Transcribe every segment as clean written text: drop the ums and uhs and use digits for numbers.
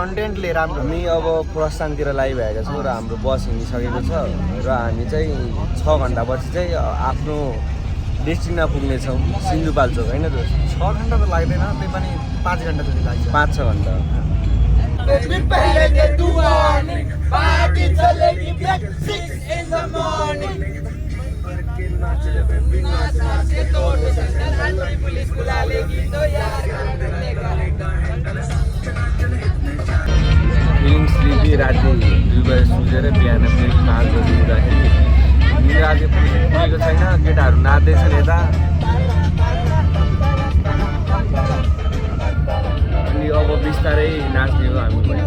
कन्टेन्टले राम्रो हामी अब प्रस्थानतिर लागिरहेका छौँ र हाम्रो बस हिँडिसकेको छ र हामी चाहिँ 6 घन्टापछि चाहिँ आफ्नो डेस्टिनीमा पुग्नेछौँ सिन्धुपाल्चोक होइन दोस्त 6 घन्टा त लाग्दैन त्यही पनि 5 घन्टा जति लाग्छ 5-6 घन्टा फिलिङ स्लिपी राति 2 बजे सुतेर बिहान फेरि 5 बजी उठ्दाखेरि निद्रा अझै पुगेको छैन केटाहरू नाच्दैछन् यता अनि अब बिस्तारै नाच्ने हो हामी पनि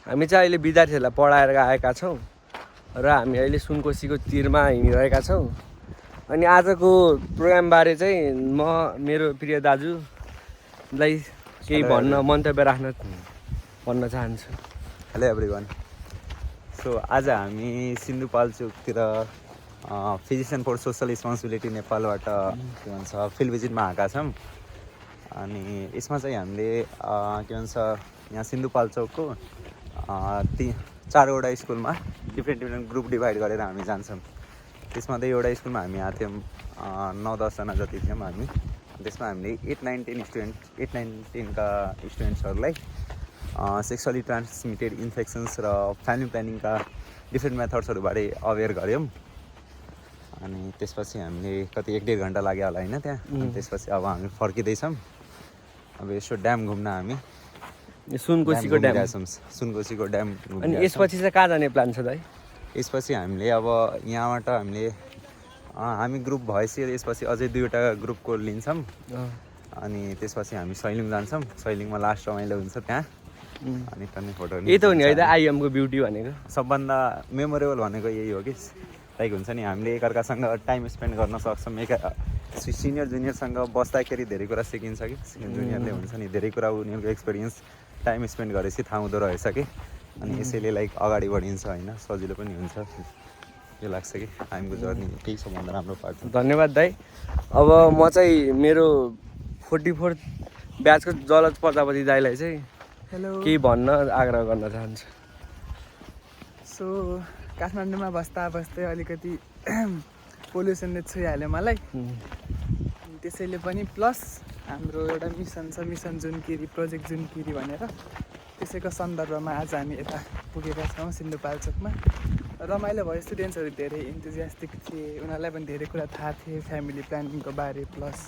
हामी चाहिँ अहिले विद्यार्थीहरूलाई पढाएर आएका छौँ र हामी अहिले सुनकोसीको तिरमा हिँडिरहेका छौँ अनि आजको प्रोग्रामबारे चाहिँ म मेरो प्रिय दाजुलाई केही मन्तव्य भन्न चाहन्छु। Hello everyone. सो आज हामी सिन्धुपाल्चोकतिर फिजिसियन फर सोसल रेस्पोन्सिबिलिटी नेपालबाट के भन्छ फिल्ड भिजिटमा आएका छौँ अनि यसमा चाहिँ हामीले के भन्छ यहाँ सिन्धुपाल्चोकको 4वटा स्कुलमा डिफ्रेन्ट ग्रुप डिभाइड गरेर हामी जान्छौँ। त्यसमा चाहिँ एउटा स्कुलमा हामी आएको थियौँ 9-10 जना जति थियौँ हामी। त्यसमा हामीले 8-9-10 का स्टुडेन्ट्सहरूलाई सेक्सुअली ट्रान्समिटेड इन्फेक्सन्स र फ्यामिली प्लानिङका डिफ्रेन्ट मेथड्सहरूबारे अवेर गऱ्यौँ अनि त्यसपछि हामीले कति 1-1.5 घन्टा लाग्यो होला होइन त्यहाँ अनि त्यसपछि अब हामी फर्किँदैछौँ। अब यसो ड्याम घुम्न हामी सुनकोसीको ड्याम अनि यसपछि चाहिँ कहाँ जाने प्लान छ दाइ? यसपछि हामीले अब यहाँबाट हामी ग्रुप भएपछि यसपछि अझै 2वटा ग्रुपको लिन्छौँ अनि त्यसपछि हामी सैलुङ जान्छौँ। सैलुङमा लास्ट रमाइलो हुन्छ त्यहाँ अनि टन्ने फोटो यही त हो नि है त आइएमको ब्युटी भनेको सबभन्दा मेमोरेबल भनेको यही हो कि लाइक हुन्छ नि हामीले एकअर्कासँग टाइम स्पेन्ड गर्न सक्छौँ। सिनियर जुनियरसँग बस्दाखेरि धेरै कुरा सिकिन्छ कि जुनियरले हुन्छ नि धेरै कुरा उनीहरूको एक्सपिरियन्स टाइम स्पेन्ड गरेपछि थाहा हुँदो रहेछ कि अनि यसैले लाइक अगाडि बढिन्छ होइन सजिलो पनि हुन्छ यो लाग्छ कि हामीको जर्नी त्यही सबभन्दा राम्रो पार्ट। धन्यवाद दाइ। अब म चाहिँ मेरो 44 ब्याचको जलज प्रजापति दाइलाई चाहिँ केही भन्न आग्रह गर्न चाहन्छु। सो काठमाडौँमा बस्दै अलिकति पोल्युसनले छुइहाल्यो मलाई त्यसैले पनि प्लस हाम्रो एउटा मिसन छ मिसन जुनकिरी प्रोजेक्ट जुनकिरी भनेर त्यसैको सन्दर्भमा आज हामी यता पुगेका छौँ सिन्धुपाल्चोकमा। रमाइलो भयो स्टुडेन्ट्सहरू धेरै इन्थुजियास्टिक थिए उनीहरूलाई पनि धेरै कुरा थाहा थिए फ्यामिली प्लानिङको बारे प्लस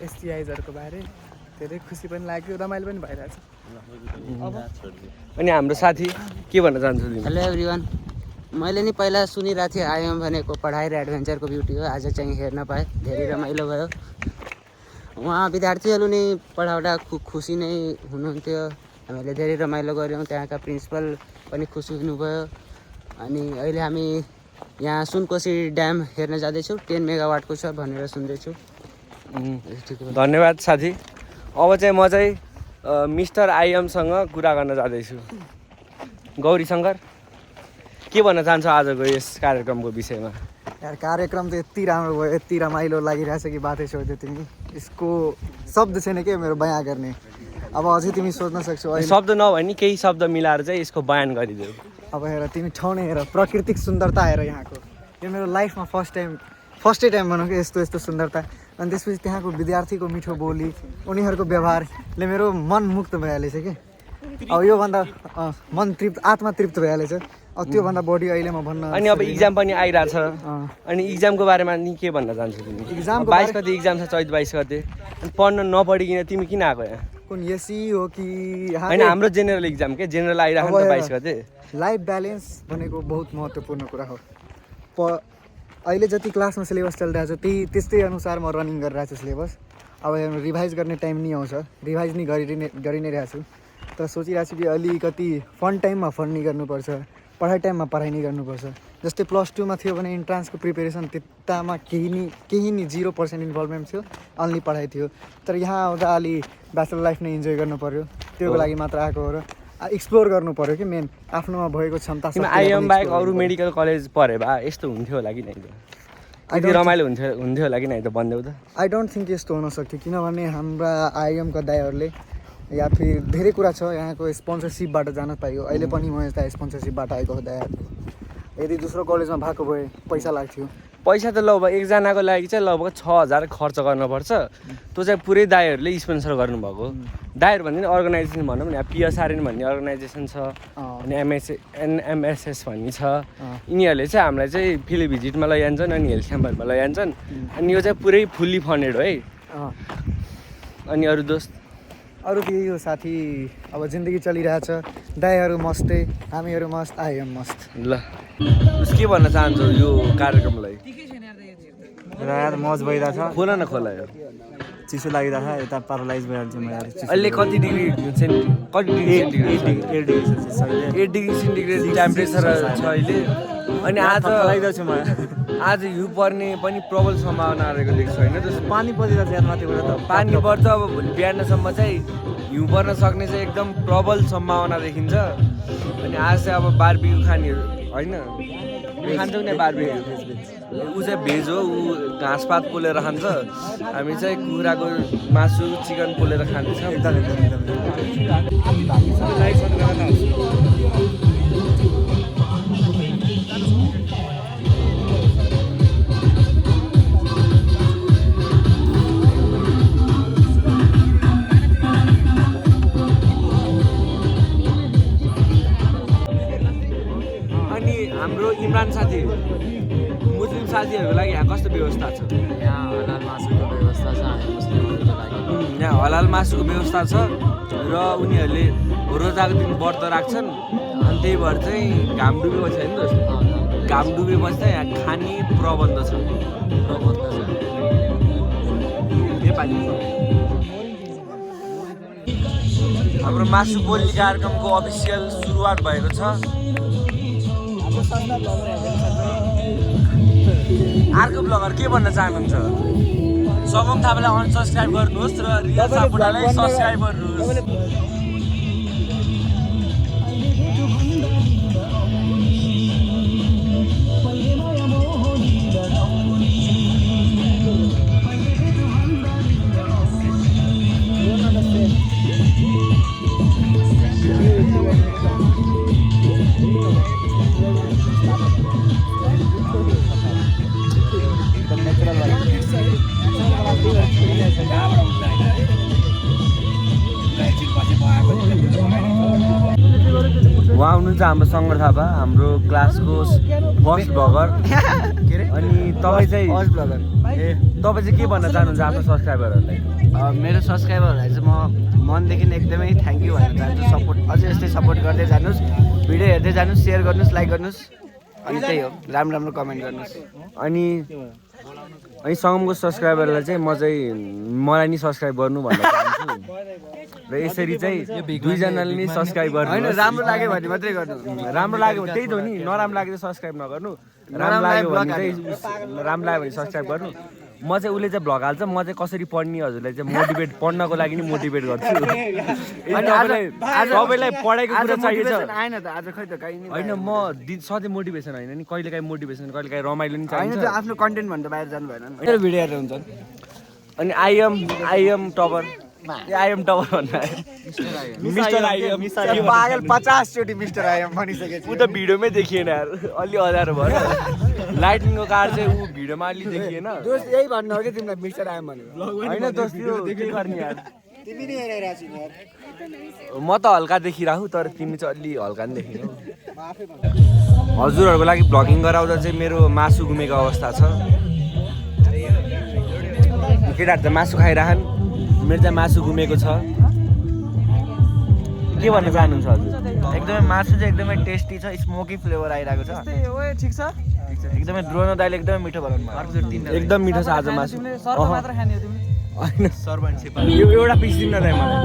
एसटिआइजहरूको बारे धेरै खुसी पनि लाग्यो रमाइलो पनि भइरहेछ। अनि हाम्रो साथी के भन्न चाहन्छु? Hello everyone. मैले नि पहिला सुनिरहेको थिएँ आइएम भनेको पढाइ र एडभेन्चरको ब्युटी हो आज चाहिँ हेर्न पाएँ धेरै रमाइलो भयो। उहाँ विद्यार्थीहरू नि पढाउँदा खुसी नै हुनुहुन्थ्यो हामीले धेरै रमाइलो गऱ्यौँ त्यहाँका प्रिन्सिपल पनि खुसी हुनुभयो अनि अहिले हामी यहाँ सुनकोसी ड्याम हेर्न जाँदैछौँ 10 मेगावाटको छ भनेर सुन्दैछु। धन्यवाद साथी। अब चाहिँ म चाहिँ मिस्टर आइएमसँग कुरा गर्न जाँदैछु। गौरी शङ्कर के भन्न चाहन्छौ आजको यस कार्यक्रमको विषयमा? यार कार्यक्रम त यति राम्रो भयो यति रमाइलो लागिरहेछ कि बातै सोध्यो तिमी यसको शब्द छैन के मेरो बयान गर्ने। अब अझै तिमी सोध्न सक्छौ शब्द नभए नि केही शब्द मिलाएर चाहिँ यसको बयान गरिदेऊ। अब हेर तिमी ठाउँ नै हेर प्राकृतिक सुन्दरता हेर यहाँको यो मेरो लाइफमा फर्स्टै टाइम भनौँ कि यस्तो सुन्दरता अनि त्यसपछि त्यहाँको विद्यार्थीको मिठो बोली उनीहरूको व्यवहारले मेरो मन मुक्त भइहालेछ कि अब योभन्दा मन तृप्त आत्मा तृप्त भइहालेछ। अब त्योभन्दा बढी अहिले म भन्न अनि अब इक्जाम पनि आइरहेछ अनि इक्जामको बारेमा नि के भन्न चाहन्छौ तिमी? इक्जामको 22 गते इक्जाम छ चैत 22 गते अनि पढ्न नपढिकिन तिमी किन आएको यहाँ? कुन एसी हो कि हैन हाम्रो जेनरल इक्जाम के जेनरल आइरहेको नि त 22 गते। लाइफ ब्यालेन्स भनेको बहुत महत्त्वपूर्ण कुरा हो। अहिले जति क्लासमा सिलेबस चलिरहेको छ त्यस्तै अनुसार म रनिङ गरिरहेको छु सिलेबस। अब रिभाइज गर्ने टाइम नि आउँछ, रिभाइज नि गरि नै रहेको छु। तर सोचिरहेको छु कि अलिकति फन टाइममा फन नि गर्नुपर्छ, पढाइ टाइममा पढाइ नि गर्नुपर्छ। जस्तै +2 मा थियो भने इन्ट्रान्सको प्रिपेरेसन त्यतामा केही नि 0% इन्भल्भमेन्ट थियो, अन्ली पढाइ थियो। तर यहाँ आउँदा अलि ब्याचलर लाइफ नै इन्जोय गर्नु पऱ्यो, त्योको लागि मात्र आएको हो र एक्सप्लोर गर्नु पऱ्यो कि मेन आफ्नोमा भएको क्षमता। आइएम बाहेक अरू मेडिकल कलेज पढे भए यस्तो हुन्थ्यो होला कि नै त, यति रमाइलो हुन्थ्यो होला कि नै त भनिदेऊ त। आई डोन्ट थिङ्क यस्तो हुनसक्थ्यो, किनभने हाम्रा आइएमका दाइहरूले या फिर धेरै कुरा छ यहाँको स्पोन्सरसिपबाट जान पाइयो। अहिले पनि म यता स्पोन्सरसिपबाट आएको हो दाइहरू। यदि दोस्रो कलेजमा भएको भए पैसा लाग्थ्यो। पैसा त लगभग एकजनाको लागि चाहिँ लगभग 6000 खर्च गर्नुपर्छ। त्यो चाहिँ पुरै दाइहरूले स्पोन्सर गर्नुभएको। दाइहरू भन्ने अर्गनाइजेसन भनौँ न, पिएसआरएन भन्ने अर्गनाइजेसन छ, अनि एनएमएसएस भन्ने छ। यिनीहरूले चाहिँ हामीलाई चाहिँ फिल्ड भिजिटमा लैजान्छन् अनि हेल्थ क्याम्पहरूमा लैजान्छन्। अनि यो चाहिँ पुरै फुल्ली फन्डेड हो है। अनि अरू दोस्त अरू त यही हो साथी, अब जिन्दगी चलिरहेछ। दाइहरू मस्तै, हामीहरू मस्त, आइएम मस्त। ल के भन्न चाहन्छौ यो कार्यक्रमलाई? यार मौज भइरहेछ, खोला न खोला यो चिसो लागिरहेछ, यता प्यारालाइज भइहाल्छु म यार। अहिले कति degree centigrade? 8 degree centigrade temperature छ अहिले। अनि लागिरहेको छु म। आज हिउँ पर्ने पनि प्रबल सम्भावना रहेको देख्छु होइन जस्तो। पानी परिरहेछ यार माथिबाट त। पानी पर्छ, अब भोलि बिहानसम्म चाहिँ हिउँ पर्न सक्ने चाहिँ एकदम प्रबल सम्भावना देखिन्छ। अनि आज चाहिँ अब बारबिक्यू खानेहरू होइन, खान्छौँ नि बारबिक्यू। ऊ चाहिँ भेज हो, ऊ घाँसपात पोलेर खान्छ, हामी चाहिँ कुखुराको मासु चिकन पोलेर खान्छौँ। अनि हाम्रो इमरान साथी, मुस्लिम साथीहरूको लागि यहाँ कस्तो व्यवस्था छ? यहाँ हलाल मासुको व्यवस्था छ हामी मुस्लिमहरूको लागि। यहाँ हलाल मासुको व्यवस्था छ र उनीहरूले रोजाको दिन व्रत राख्छन्। अनि त्यही भएर चाहिँ घाम डुबेपछि होइन दोस्त, घाम डुबेपछि चाहिँ यहाँ खाने प्रबन्ध छ। नेपाली हाम्रो मासु बोली कार्यक्रमको अफिसियल सुरुवात भएको छ। अर्को ब्लगर के भन्न चाहनुहुन्छ? सगम थापालाई अनसब्सक्राइब गर्नुहोस् र रियल सापकोटालाई सब्सक्राइब गर्नुहोस्। उहाँ हुनुहुन्छ हाम्रो शङ्कर थापा, हाम्रो क्लासको फर्स्ट ब्लगर। अनि तपाईँ चाहिँ तपाईँ चाहिँ के भन्न चाहनुहुन्छ आफ्नो सब्सक्राइबरहरूलाई? मेरो सब्सक्राइबरहरूलाई चाहिँ म मनदेखि एकदमै थ्याङ्क यू भन्न चाहन्छु। सपोर्ट अझै यस्तै सपोर्ट गर्दै जानुहोस्, भिडियो हेर्दै जानुहोस्, सेयर गर्नुहोस्, लाइक गर्नुहोस्, अनि त्यही हो, राम्रो राम्रो कमेन्ट गर्नुहोस्। अनि सङ्गमको सब्सक्राइबरलाई चाहिँ मलाई नि सब्सक्राइब गर्नु भन्न चाहन्छु। र यसरी चाहिँ दुईजनाले नि सब्सक्राइब गर्नु होइन, राम्रो लाग्यो भने मात्रै गर्नु। राम्रो लाग्यो भने त्यही त हो नि, नराम्रो लाग्यो भने सब्सक्राइब नगर्नु, राम्रो लाग्यो भने चाहिँ राम्रो लाग्यो भने सब्सक्राइब गर्नु। म चाहिँ उसले चाहिँ भ्लग हाल्छ, म चाहिँ कसरी पढ्ने हजुरलाई चाहिँ मोटिभेट, पढ्नको लागि नि मोटिभेट गर्छु। अनि तपाईँलाई पढाइको कुरा चाहिएको छ आएन त आज, खै त कहीँ नि होइन। म सधैँ मोटिभेसन होइन नि, कहिलेकाहीँ मोटिभेसन, कहिलेकाहीँ रमाइलो नि होइन, चाहिन्छ। त्यो आफ्नो कन्टेन्ट भन्दा बाहिर जानु भएन नि, भिडियो हेरेर हुन्छ। अनि आइएम टपर, आइएम टपर भन्दा मिस्टर आइएम पागल 50 चोटि मिस्टर आइएम भनिसकेको ऊ त भिडियोमै देखिएन यार, अलि अँध्यारो भयो। लाइटिङको कार चाहिँ ऊ भिडियोमा अलि देखिएन। दोस्त यही भन्नु हो कि तिमीलाई मिस्टर आइएम भनेको? होइन दोस्त, यो के गर्ने यार, तिमी नै हेरिरहेको छु यार। म त हल्का देखिरहेको, तर तिमी चाहिँ अलि हल्का नि देखिनौ। हजुरहरूको लागि भ्लगिङ गराउँदा चाहिँ मेरो मासु घुमेको अवस्था छ। केटाहरू त मासु खाइरहन्, मेरो चाहिँ मासु घुमेको छ। के भन्न चाहनुहुन्छ हजुर? एकदमै मासु चाहिँ एकदमै टेस्टी छ, स्मोकी फ्लेभर आइरहेको छ। ठिक छ। एकदमै द्रोण दाइले एकदमै मिठो बनाउनु भयो एकदम मिठो छ आज मासु सर्व मात्र खाने हो तिमीले होइन एउटा पिस दिनु न दाइ मलाई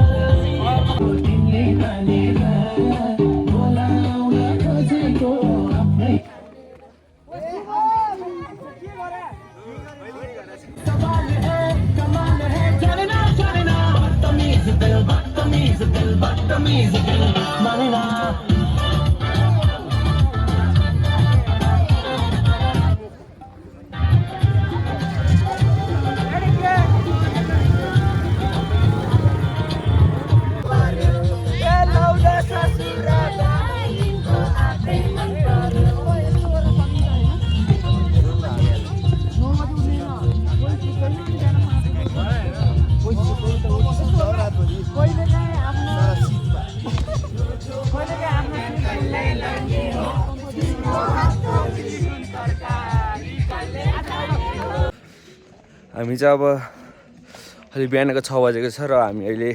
हामी चाहिँ अब अहिले बिहानको 6 बजेको छ र हामी अहिले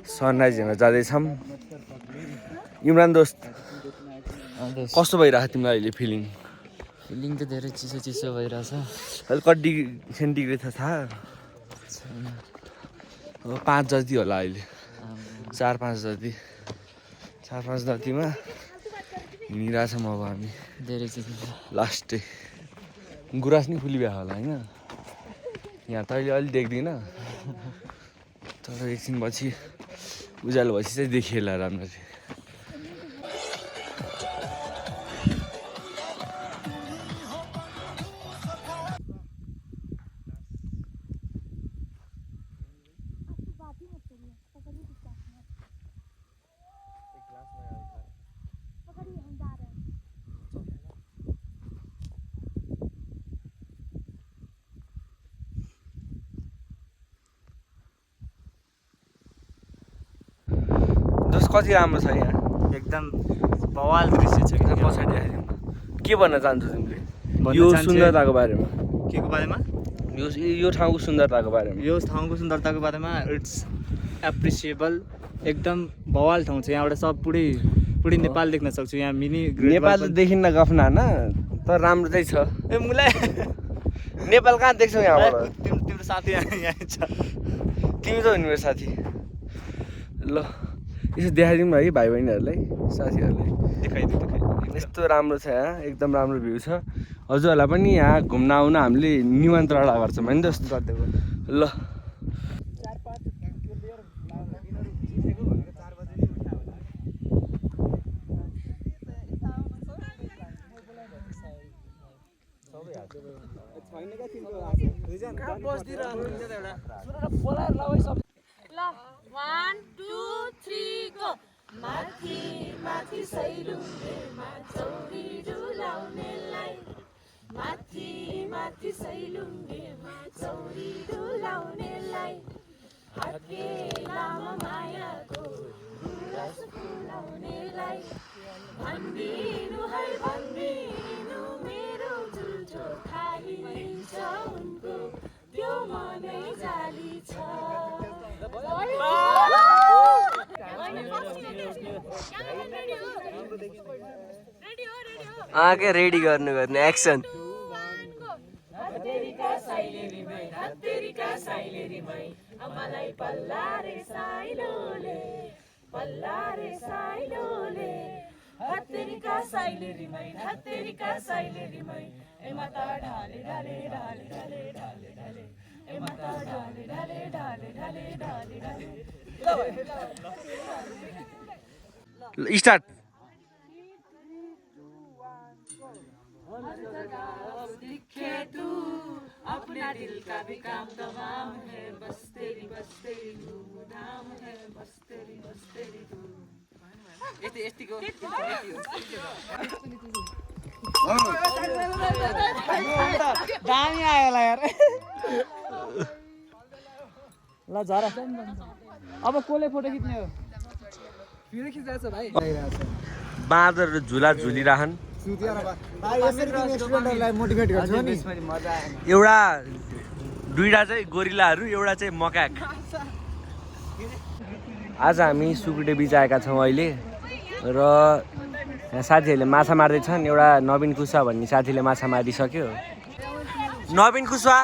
सनराइज हेर्न जाँदैछौँ। इमरान दोस्त कस्तो भइरहेको तिमीलाई अहिले फिलिङ फिलिङ त धेरै चिसो चिसो भइरहेछ। अहिले कति डिग्री सेन्टिग्रेड छ थाहा? अब 5 जति होला अहिले, 4-5 जति, 4-5 जतिमा हिँडिरहेछौँ अब हामी। धेरै चिसो छ। लास्टै गुराँस नि फुलिभ्या होला होइन? यहाँ त अहिले अलि देख्दिनँ, तर एकछिनपछि उज्यालो भएपछि चाहिँ देखिएला राम्ररी। कति राम्रो छ यहाँ, एकदम बवाल दृश्य छ एकदम पछाडि आइदिउँ। के भन्न चाहन्छौ तिमीले यो सुन्दरताको बारेमा? के को बारेमा? यो ठाउँको सुन्दरताको बारेमा? यो ठाउँको सुन्दरताको बारेमा इट्स एप्रिसिएबल। एकदम बवाल ठाउँ छ। यहाँबाट सब पुरै नेपाल देख्न सक्छु। यहाँ मिनी नेपाल त देखिन्न गफना न, तर राम्रो चाहिँ छ। ए मुलाई नेपाल कहाँ देख्छौ यहाँबाट? तिम्रो साथी यहाँ छ। तिमी त हो नि मेरो साथी। ल यसो देखाइदिउँ न है भाइ बहिनीहरूलाई, साथीहरूलाई। देखाइदिउँ। यस्तो राम्रो छ यहाँ, एकदम राम्रो भ्यू छ। हजुरहरूलाई पनि यहाँ घुम्न आउन हामीले निमन्त्रणा गर्छौँ होइन दोस्त? ल One, two, three, go. माथि माथि सैलुङ्गेमा चौरी डुलाउनेलाई, माथि माथि सैलुङ्गेमा चौरी डुलाउनेलाई, हाते लामो मायाको गुरस फुलाउनेलाई, भनिदिनु है भनिदिनु मेरो झुल्ठो खाली छ उनको त्यो मनै जाली छ। आके रेडी गर्नु एक्सन। हत्तेरीका साइलेरीमै मलाई पल्ला रे साइलोले, पल्ला रे साइलोले, हत्तेरीका साइलेरीमै ए माता ढाले ढाले ढाले ढाले ढाले ढाले, ए माता ढाले ढाले ढाले ढाले ढाले ढाले। स्टार्ट। दिखे तू अपना दिल का भी काम तमाम है, बस तेरी धूम है, बस तेरी धूम। दामी आयो होला यार। ल झर अब कसले फोटो खिच्ने हो? फेरि खिचिरहेछ भाइ। बाँदर झुला झुलिरहन्। मोटिभेट गर्छु नि। एउटा दुईवटा चाहिँ गोरिलाहरू, एउटा चाहिँ मकाक। आज हामी सुकुटे बिच आएका छौँ अहिले, र यहाँ साथीहरूले माछा मार्दैछन्। एउटा नवीन कुशवा भन्ने साथीले माछा मारिसक्यो। नवीन कुशवा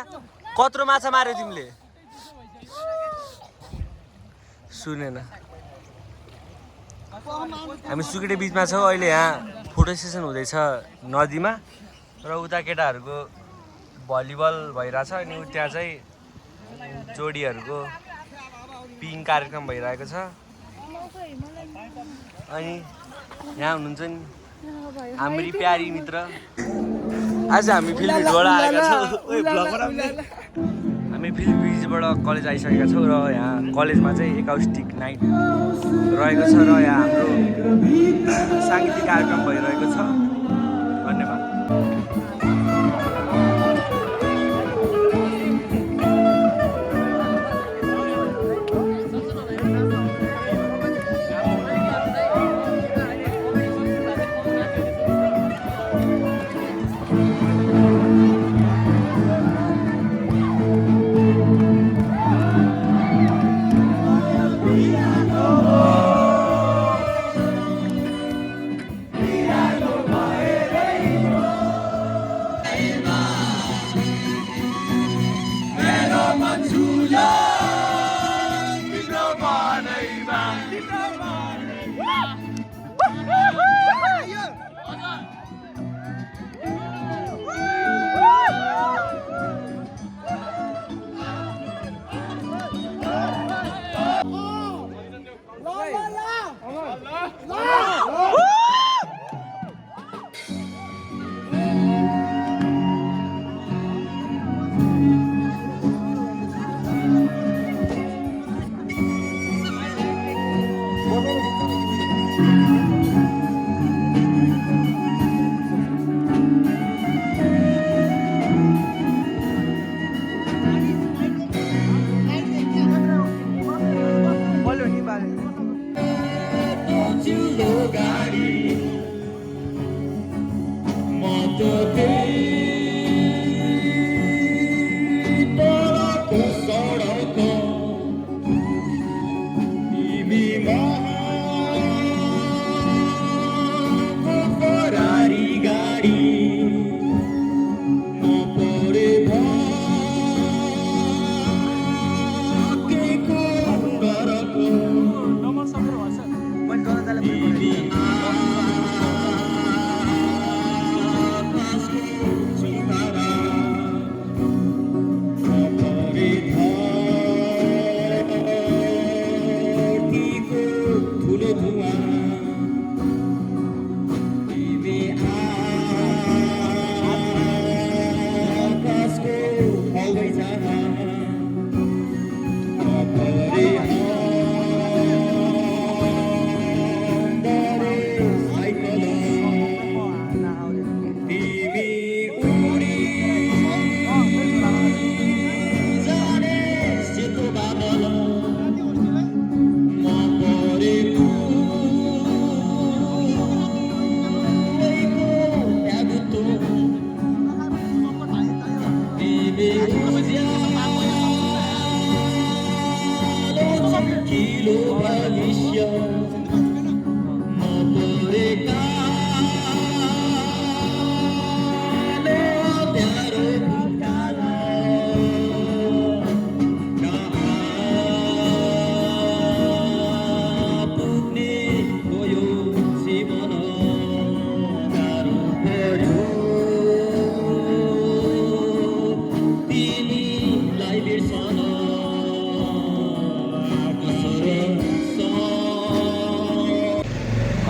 कत्रो माछा मार्यो तिमीले? सुनेन। हामी सुकेटे बिचमा छौँ अहिले। यहाँ फोटो सेसन हुँदैछ नदीमा र उता केटाहरूको भलिबल भइरहेछ अनि त्यहाँ चाहिँ जोडीहरूको पिङ कार्यक्रम भइरहेको छ। अनि यहाँ हुनुहुन्छ नि हाम्री प्यारी मित्र। आज हामी फिल्मबाट आएका छौँ। हामी फिल्म ब्रिजबाट कलेज आइसकेका छौँ र यहाँ कलेजमा चाहिँ एकाउस्टिक नाइट रहेको छ र यहाँ हाम्रो साङ्गीतिक कार्यक्रम भइरहेको छ। धन्यवाद।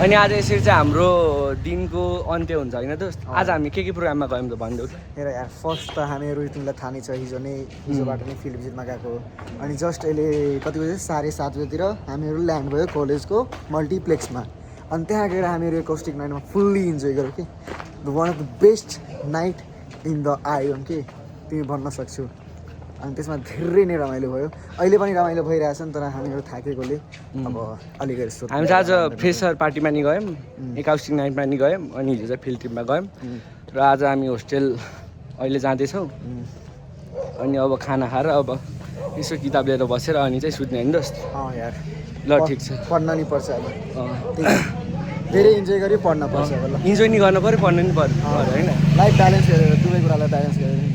अनि आज यसरी चाहिँ हाम्रो दिनको अन्त्य हुन्छ होइन दोस्त? आज हामी के प्रोग्राममा गयौँ त भनिदेऊ। हेर यार, फर्स्ट त हामीहरू तिमीलाई थाहा नै छ, हिजोबाट नै फिल्ड भिजिटमा गएको। अनि जस्ट अहिले कति बजे 7:30 बजेतिर हामीहरू ल्यान्ड भयो कलेजको मल्टिप्लेक्समा। अनि त्यहाँ गएर हामीहरू एकाउस्टिक नाइटमा फुल्ली इन्जोय गऱ्यौँ कि। One of the best night in the I'm के तिमी भन्न सक्छौ। अनि त्यसमा धेरै नै रमाइलो भयो। अहिले पनि रमाइलो भइरहेछ नि, तर हामीहरू थाकेकोले अब अलिकति हामी चाहिँ आज फ्रेसर पार्टीमा नि गयौँ, एकाउस्टिक नाइटमा नि गयौँ, अनि हिजो चाहिँ फिल्ड ट्रिपमा गयौँ। र आज हामी होस्टेल अहिले जाँदैछौँ। अनि अब खाना खाएर अब यसो किताब लिएर बसेर अनि चाहिँ सुत्ने होइन दोस्त? यार ल ठिक छ, पढ्न नि पर्छ अब। धेरै इन्जोय गरी पढ्न पर्छ होला इन्जोय नि गर्नु पऱ्यो पढ्नु नि पऱ्यो होइन लाइफ ब्यालेन्स गरेर दुवै कुरालाई ब्यालेन्स गरेर